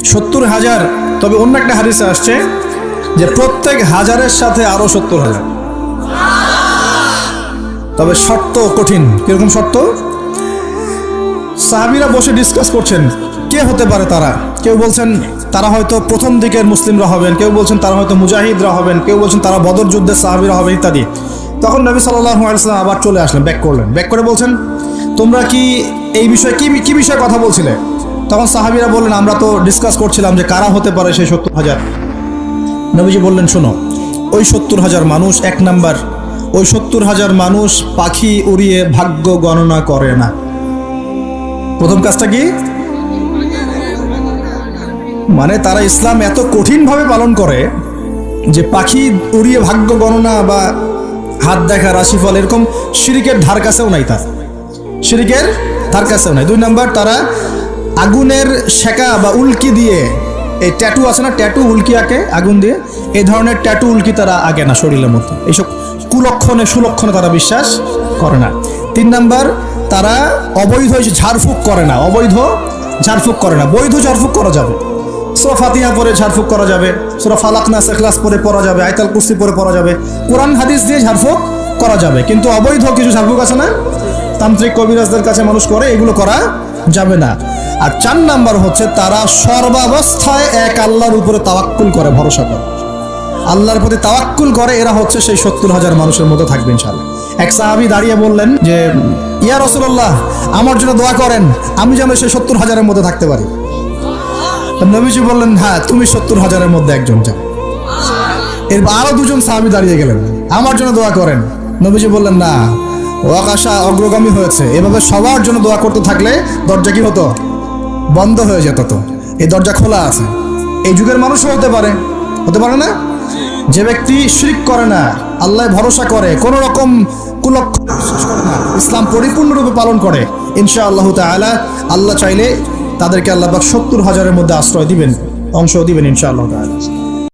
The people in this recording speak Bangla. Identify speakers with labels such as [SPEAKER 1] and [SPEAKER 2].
[SPEAKER 1] 70,000। তবে অন্য একটা হাদিসে আসছে যে প্রত্যেক হাজারের সাথে আরো 70,000। তবে শর্ত কঠিন। কিরকম শর্ত? সাহাবীরা বসে ডিসকাস করছেন কে হতে পারে তারা। কেউ বলছেন তারা হয়তো প্রথম দিকের মুসলিমরা হবেন, কেউ বলছেন তারা হয়তো মুজাহিদরা হবেন, কেউ বলছেন তারা বদর যুদ্ধের সাহাবীরা হবেন ইত্যাদি। তখন নবী সাল্লাল্লাহু আলাইহি ওয়াসাল্লাম আবার চলে আসলেন, ব্যাক করলেন। ব্যাক করে বলছেন তোমরা কি এই বিষয়ে কি বিষয়ে কথা বলছিলে? তখন সাহাবীরা বললেন আমরা তো ডিসকাস করছিলাম যে কারা হতে পারে সেই 70,000। নবীজি বললেন শোনো, ওই 70,000 মানুষ, এক নাম্বার, ওই 70,000 মানুষ পাখি উড়িয়ে ভাগ্য গণনা করে না। প্রথম কাজটা কি? মানে তারা ইসলাম এত কঠিনভাবে পালন করে যে পাখি উড়িয়ে ভাগ্য গণনা বা হাত দেখা, রাশিফল, এরকম শিরিকের ধার কাছেও নাই। তার শিরিকের ধার কাছেও নাই। 2 নাম্বার, তারা আগুনের শেকা বা উল্কি দিয়ে, এই ট্যাটু আছে না, ট্যাটু উল্কি আঁকে আগুন দিয়ে, এই ধরনের ট্যাটু উল্কি তারা আঁকে না শরীরের মধ্যে। এইসব কুলক্ষণে সুলক্ষণে তারা বিশ্বাস করে না। 3 নাম্বার, তারা অবৈধ ঝাড়ফুঁক করে না। অবৈধ ঝাড়ফুঁক করে না। বৈধ ঝাড়ফুঁক করা যাবে, সূরা ফাতিহা পড়ে ঝাড়ফুঁক করা যাবে, সূরা ফালাক নাস ইখলাস পড়ে পড়া যাবে, আয়াতুল কুরসি পড়ে পড়া যাবে, কোরআন হাদিস দিয়ে ঝাড়ফুঁক করা যাবে। কিন্তু অবৈধ কিছু ঝাড়ফুঁক আছে না, তান্ত্রিক কবিরাজদের কাছে মানুষ করে, এগুলো করা যাবে না। আর 4 নাম্বার হচ্ছে তারা সর্বাবস্থায় এক আল্লাহর উপরে তাওয়াক্কুল করে, ভরসা করে, আল্লাহর প্রতি তাওয়াক্কুল করে। এরা হচ্ছে সেই 70,000 মানুষের মধ্যে থাকবে ইনশাআল্লাহ। এক সাহাবী দাঁড়িয়ে বললেন যে ইয়া রাসূলুল্লাহ, আমার জন্য দোয়া করেন, আমি যেন সেই 70,000-এর মধ্যে থাকতে পারি। নবীজি বললেন হ্যাঁ, তুমি 70,000-এর মধ্যে একজন যাও। এরপর আরো 2 জন সাহাবী দাঁড়িয়ে গেলেন, আমার জন্য দোয়া করেন। নবীজি বললেন না, ওয়াকাশা অগ্রগামী হয়েছে। এভাবে সবার জন্য দোয়া করতে থাকলে দরজা কি হতো? বন্ধ হয়ে যেত। তো এই দরজা খোলা আছে। এই যুগের মানুষও হতে পারে না? যে ব্যক্তি শিরক করে না, আল্লাহ ভরসা করে, কোন রকম কুলক্ষণ বিশ্বাস করে না, ইসলাম পরিপূর্ণরূপে পালন করে, ইনশাআল্লাহ তাআলা আল্লাহ চাইলে তাদেরকে আল্লাহ পাক 70,000-এর মধ্যে আশ্রয় দিবেন, অংশ দিবেন ইনশাআল্লাহ তাআলা।